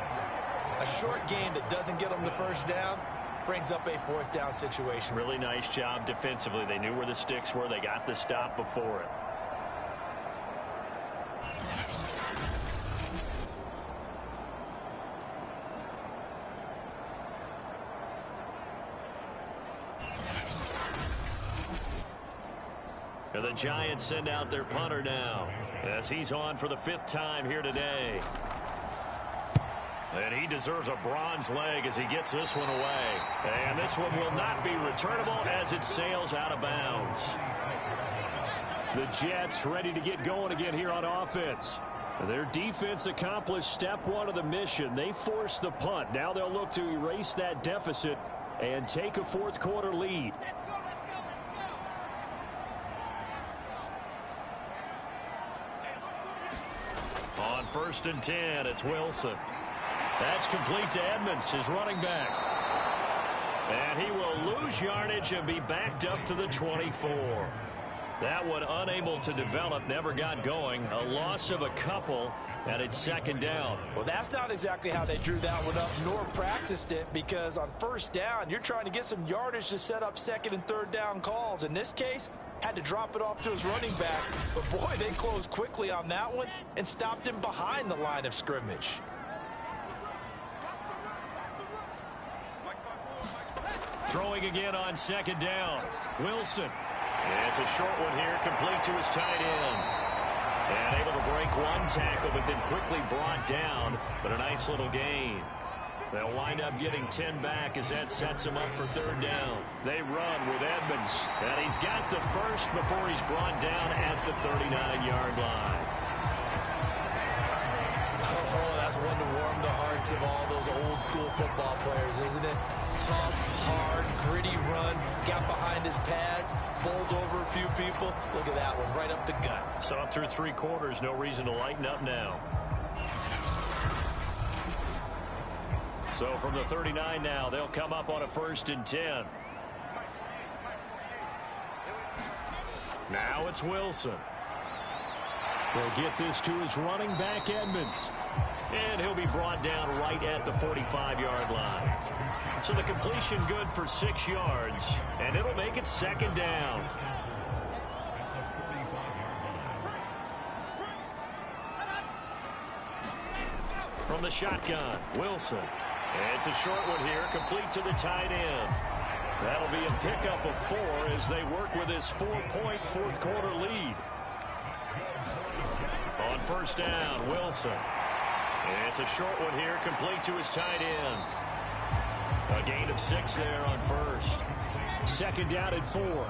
A short gain that doesn't get them the first down brings up a 4th down situation. Really nice job defensively. They knew where the sticks were. They got the stop before it. And the Giants send out their punter now as he's on for the 5th time here today. And he deserves a bronze leg as he gets this one away. And this one will not be returnable as it sails out of bounds. The Jets ready to get going again here on offense. Their defense accomplished step 1 of the mission. They forced the punt. Now they'll look to erase that deficit and take a 4th quarter lead. On 1st and 10, it's Wilson. That's complete to Edmonds, his running back. And he will lose yardage and be backed up to the 24. That one unable to develop, never got going. A loss of a couple, and it's 2nd down. Well, that's not exactly how they drew that one up, nor practiced it, because on 1st down, you're trying to get some yardage to set up 2nd and 3rd down calls. In this case, had to drop it off to his running back. But, boy, they closed quickly on that one and stopped him behind the line of scrimmage. Throwing again on 2nd down. Wilson. And it's a short one here, complete to his tight end. And able to break one tackle, but then quickly brought down. But a nice little gain. They'll wind up getting 10 back as that sets him up for third down. They run with Edmonds. And he's got the first before he's brought down at the 39-yard line. Oh, that's one to warm the hearts of all those old-school football players, isn't it? Tough, hard, gritty run, got behind his pads, bowled over a few people. Look at that one, right up the gut. So up through 3 quarters, no reason to lighten up now. So from the 39 now, they'll come up on a 1st and 10. Now it's Wilson. He'll get this to his running back, Edmonds. And he'll be brought down right at the 45-yard line. So the completion good for 6 yards, and it'll make it 2nd down. From the shotgun, Wilson. It's a short one here, complete to the tight end. That'll be a pickup of 4 as they work with this 4-point 4th quarter lead. On 1st down, Wilson. It's a short one here, complete to his tight end. A gain of 6 there on 1st. 2nd down at 4.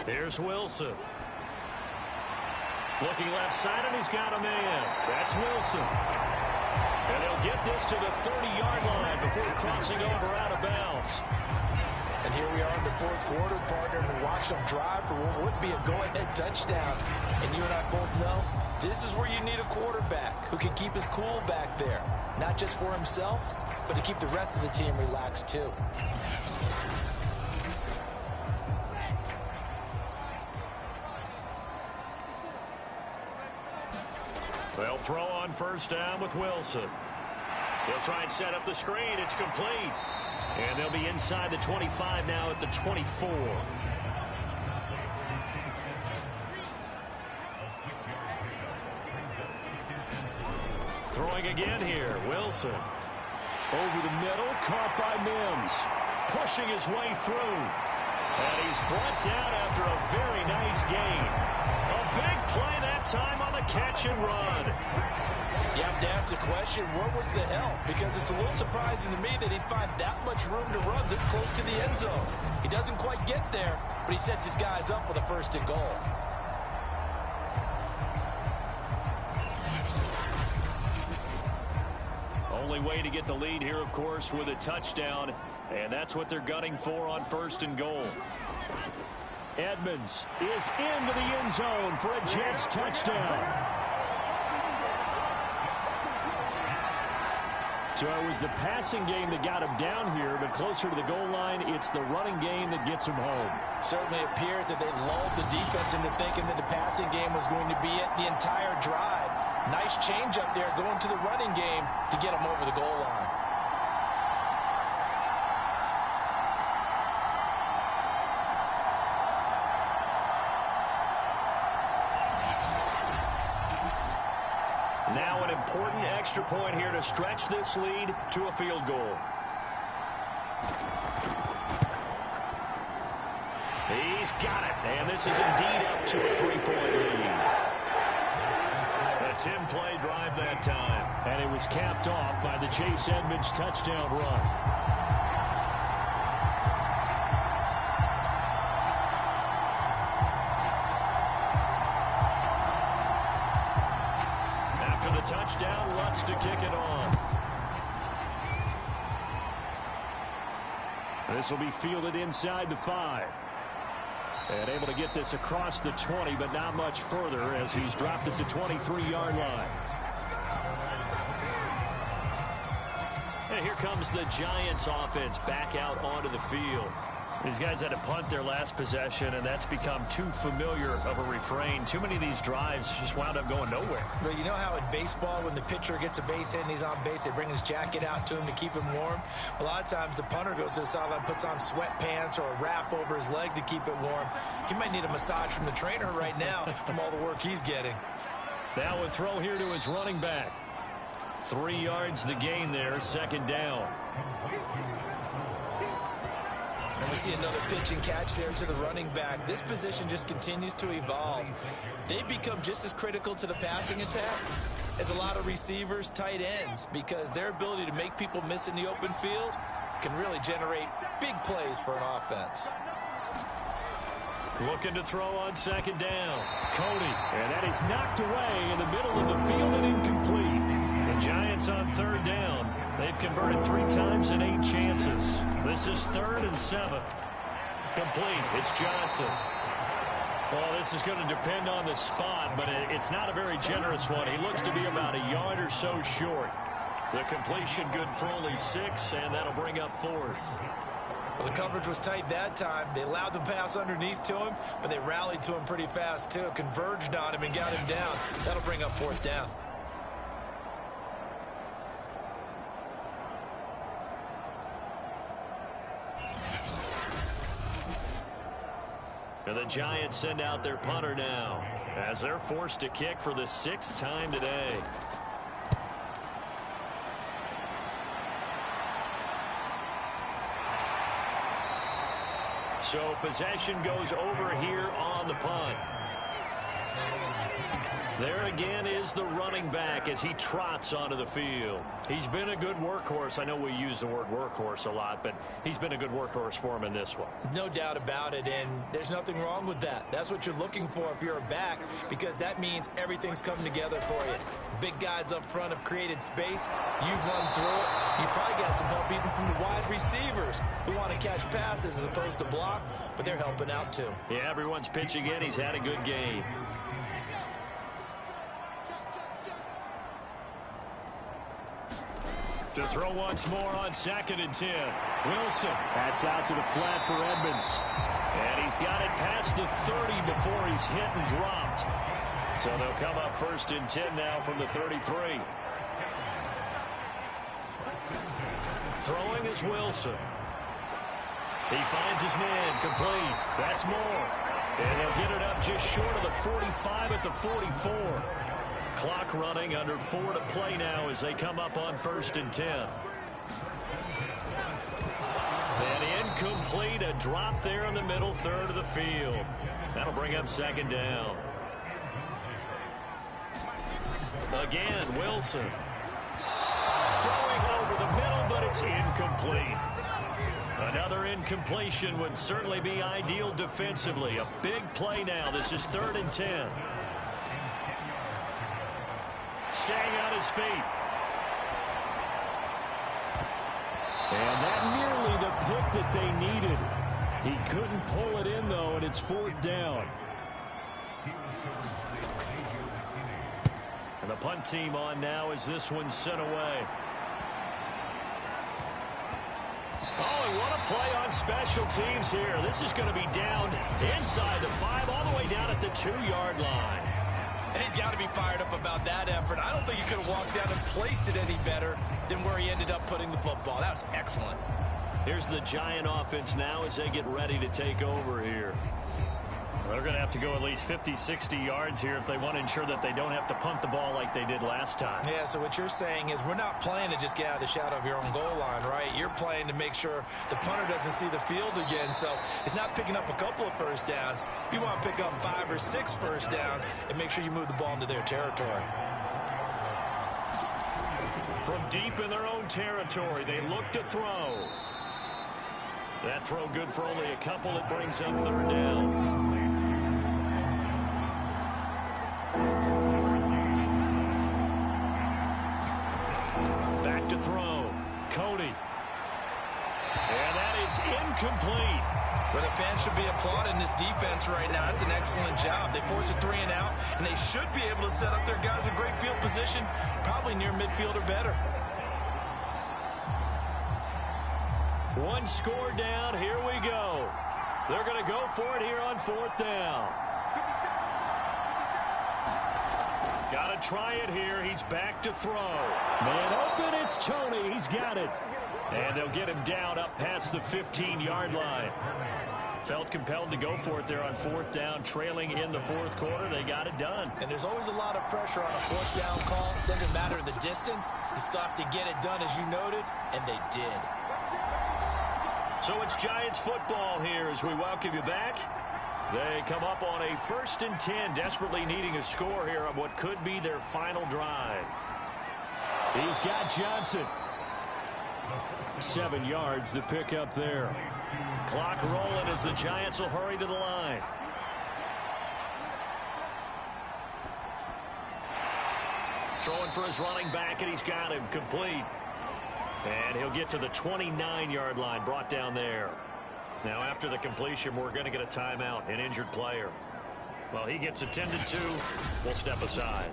Here's Wilson. Looking left side, and he's got a man. That's Wilson. And they'll get this to the 30-yard line before crossing over out of bounds. And here we are in the 4th quarter, partner, and watch them drive for what would be a go-ahead touchdown. And you and I both know this is where you need a quarterback who can keep his cool back there. Not just for himself, but to keep the rest of the team relaxed too. They'll throw on 1st down with Wilson. He'll try and set up the screen. It's complete. And they'll be inside the 25 now at the 24. Throwing again here, Wilson. Over the middle, caught by Mims. Pushing his way through. And he's brought down after a very nice gain. A big play that time on the catch and run. You have to ask the question, where was the help? Because it's a little surprising to me that he'd find that much room to run this close to the end zone. He doesn't quite get there, but he sets his guys up with a 1st and goal. Only way to get the lead here, of course, with a touchdown, and that's what they're gunning for on 1st and goal. Edmonds is into the end zone for a Jets touchdown. So it was the passing game that got him down here, but closer to the goal line, it's the running game that gets him home. Certainly appears that they lulled the defense into thinking that the passing game was going to be it the entire drive. Nice change up there going to the running game to get him over the goal line. Now an important extra point here to stretch this lead to a field goal. He's got it, and this is indeed up to a 3-point lead. A 10-play drive that time. And it was capped off by the Chase Edmonds touchdown run. After the touchdown, Lutz to kick it off. This will be fielded inside the 5. And able to get this across the 20, but not much further as he's dropped at the 23-yard line. And here comes the Giants offense back out onto the field. These guys had to punt their last possession, and that's become too familiar of a refrain. Too many of these drives just wound up going nowhere. But you know how in baseball, when the pitcher gets a base hit and he's on base, they bring his jacket out to him to keep him warm? A lot of times the punter goes to the sideline, puts on sweatpants or a wrap over his leg to keep it warm. He might need a massage from the trainer right now from all the work he's getting. Now a throw here to his running back. 3 yards the gain there, second down. And we see another pitch and catch there to the running back. This position just continues to evolve. They become just as critical to the passing attack as a lot of receivers, tight ends, because their ability to make people miss in the open field can really generate big plays for an offense. Looking to throw on second down. Cody, and that is knocked away in the middle of the field and incomplete. The Giants on third down. They've converted 3 times in 8 chances. This is 3rd and 7. Complete. It's Johnson. Well, this is going to depend on the spot, but it's not a very generous one. He looks to be about a yard or so short. The completion good for only 6, and that'll bring up 4th. Well, the coverage was tight that time. They allowed the pass underneath to him, but they rallied to him pretty fast, too. Converged on him and got him down. That'll bring up 4th down. And the Giants send out their punter now as they're forced to kick for the 6th time today. So possession goes over here on the punt. There again is the running back as he trots onto the field. He's been a good workhorse. I know we use the word workhorse a lot, but he's been a good workhorse for him in this one. No doubt about it, and there's nothing wrong with that. That's what you're looking for if you're a back, because that means everything's coming together for you. Big guys up front have created space. You've run through it. You've probably got some help even from the wide receivers who want to catch passes as opposed to block, but they're helping out too. Yeah, everyone's pitching in. He's had a good game. To throw once more on 2nd and 10. Wilson. That's out to the flat for Edmonds. And he's got it past the 30 before he's hit and dropped. So they'll come up 1st and 10 now from the 33. Throwing is Wilson. He finds his man. Complete. That's Moore. And he'll get it up just short of the 45 at the 44. Clock running, under 4 to play now as they come up on 1st and 10. And incomplete, a drop there in the middle third of the field. That'll bring up 2nd down. Again, Wilson. Throwing over the middle, but it's incomplete. Another incompletion would certainly be ideal defensively. A big play now. This is 3rd and 10. Staying on his feet. And that nearly the pick that they needed. He couldn't pull it in, though, and it's 4th down. And the punt team on now as this one's sent away. Oh, and what a play on special teams here. This is going to be down inside the 5, all the way down at the 2-yard line. And he's got to be fired up about that effort. I don't think he could have walked down and placed it any better than where he ended up putting the football. That was excellent. Here's the Giant offense now as they get ready to take over here. They're going to have to go at least 50, 60 yards here if they want to ensure that they don't have to punt the ball like they did last time. Yeah, so what you're saying is we're not playing to just get out of the shadow of your own goal line, right? You're playing to make sure the punter doesn't see the field again. So it's not picking up a couple of first downs. You want to pick up 5 or 6 first downs and make sure you move the ball into their territory. From deep in their own territory, they look to throw. That throw good for only a couple. It brings up 3rd down. Back to throw. Cody. And that is incomplete. Where the fans should be applauding this defense right now. It's an excellent job. They force a 3 and out, and they should be able to set up their guys in great field position, probably near midfield or better. One score down. Here we go. They're going to go for it here on 4th down. Got to try it here. He's back to throw. Man open. It's Tony. He's got it. And they'll get him down up past the 15-yard line. Felt compelled to go for it there on 4th down, trailing in the 4th quarter. They got it done. And there's always a lot of pressure on a 4th down call. Doesn't matter the distance. You still have to get it done, as you noted, and they did. So it's Giants football here as we welcome you back. They come up on a 1st and 10, desperately needing a score here on what could be their final drive. He's got Johnson. 7 yards to pick up there. Clock rolling as the Giants will hurry to the line. Throwing for his running back, and he's got him complete. And he'll get to the 29-yard line, brought down there. Now, after the completion, we're going to get a timeout, an injured player. Well, he gets attended to. We'll step aside.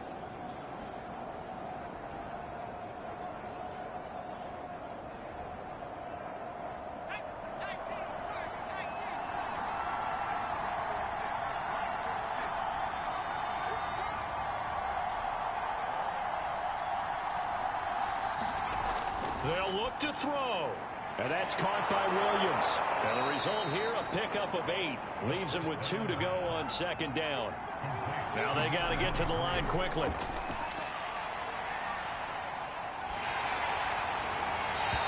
They'll look to throw. And that's caught by Williams. And the result here, a pickup of 8. Leaves him with 2 to go on 2nd down. Now they got to get to the line quickly.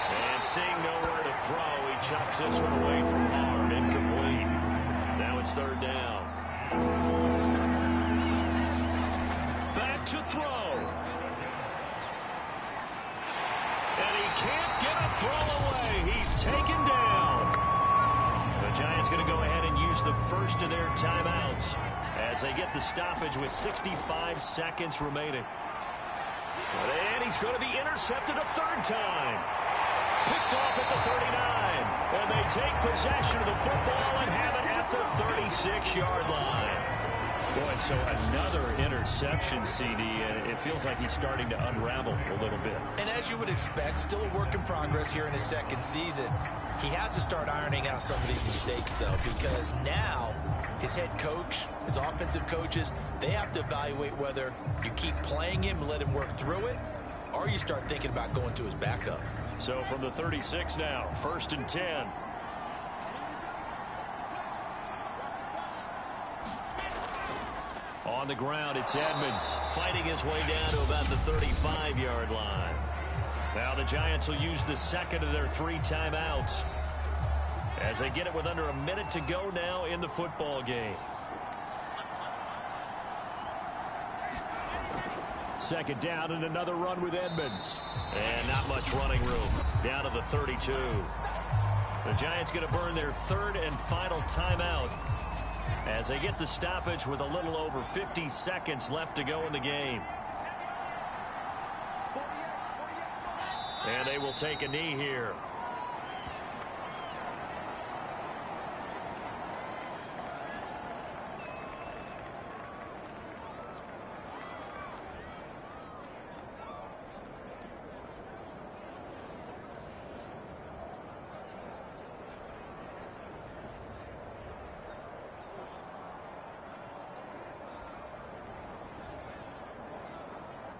And seeing nowhere to throw, he chucks this one away from harm. Incomplete. Now it's 3rd down. Back to throw. And he can't get a throw away. He's taken down. The Giants going to go ahead and use the first of their timeouts as they get the stoppage with 65 seconds remaining. And he's going to be intercepted a 3rd time. Picked off at the 39. And they take possession of the football and have it at the 36-yard line. Boy, so another interception, CD, and it feels like he's starting to unravel a little bit. And as you would expect, still a work in progress here in his 2nd season. He has to start ironing out some of these mistakes, though, because now his head coach, his offensive coaches, they have to evaluate whether you keep playing him and let him work through it, or you start thinking about going to his backup. So from the 36 now, 1st and 10. On the ground, it's Edmonds fighting his way down to about the 35-yard line. Now the Giants will use the 2nd of their 3 timeouts as they get it with under a minute to go now in the football game. 2nd down and another run with Edmonds. And not much running room. Down to the 32. The Giants going to burn their 3rd and final timeout as they get the stoppage with a little over 50 seconds left to go in the game. And they will take a knee here.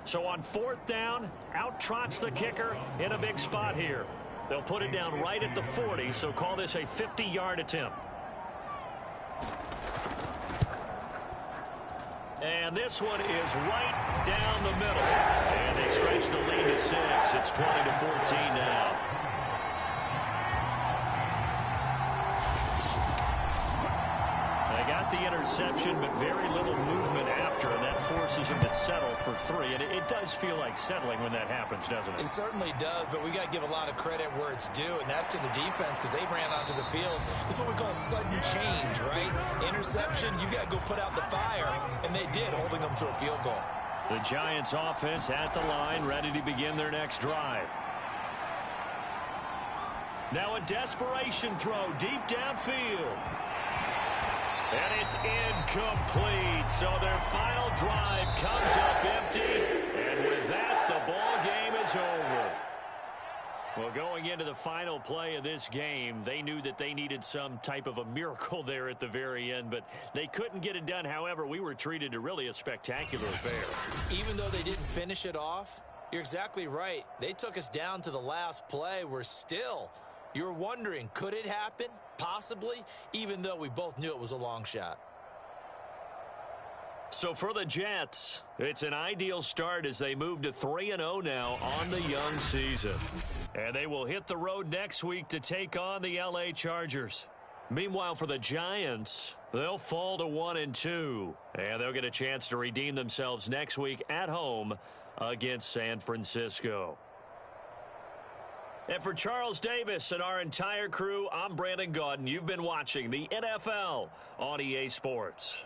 So on 4th down, out trots the kicker in a big spot here. They'll put it down right at the 40, so call this a 50-yard attempt. And this one is right down the middle. And they stretch the lead to 6. It's 20-14 now. They got the interception, but very little movement after, and that forces him to settle for 3. And it does feel like settling when that happens, doesn't it? It certainly does, but we got to give a lot of credit where it's due, and that's to the defense because they ran onto the field. This is what we call sudden change, right? Interception, you got to go put out the fire, and they did, holding them to a field goal. The Giants offense at the line, ready to begin their next drive. Now a desperation throw deep downfield. And it's incomplete. So their final drive comes up empty. And with that, the ball game is over. Well, going into the final play of this game, they knew that they needed some type of a miracle there at the very end, but they couldn't get it done. However, we were treated to really a spectacular affair. Even though they didn't finish it off, you're exactly right. They took us down to the last play. We're still You were wondering, could it happen? Possibly, even though we both knew it was a long shot. So for the Jets, it's an ideal start as they move to 3-0 now on the young season. And they will hit the road next week to take on the LA Chargers. Meanwhile, for the Giants, they'll fall to 1-2. And they'll get a chance to redeem themselves next week at home against San Francisco. And for Charles Davis and our entire crew, I'm Brandon Gaudin. You've been watching the NFL on EA Sports.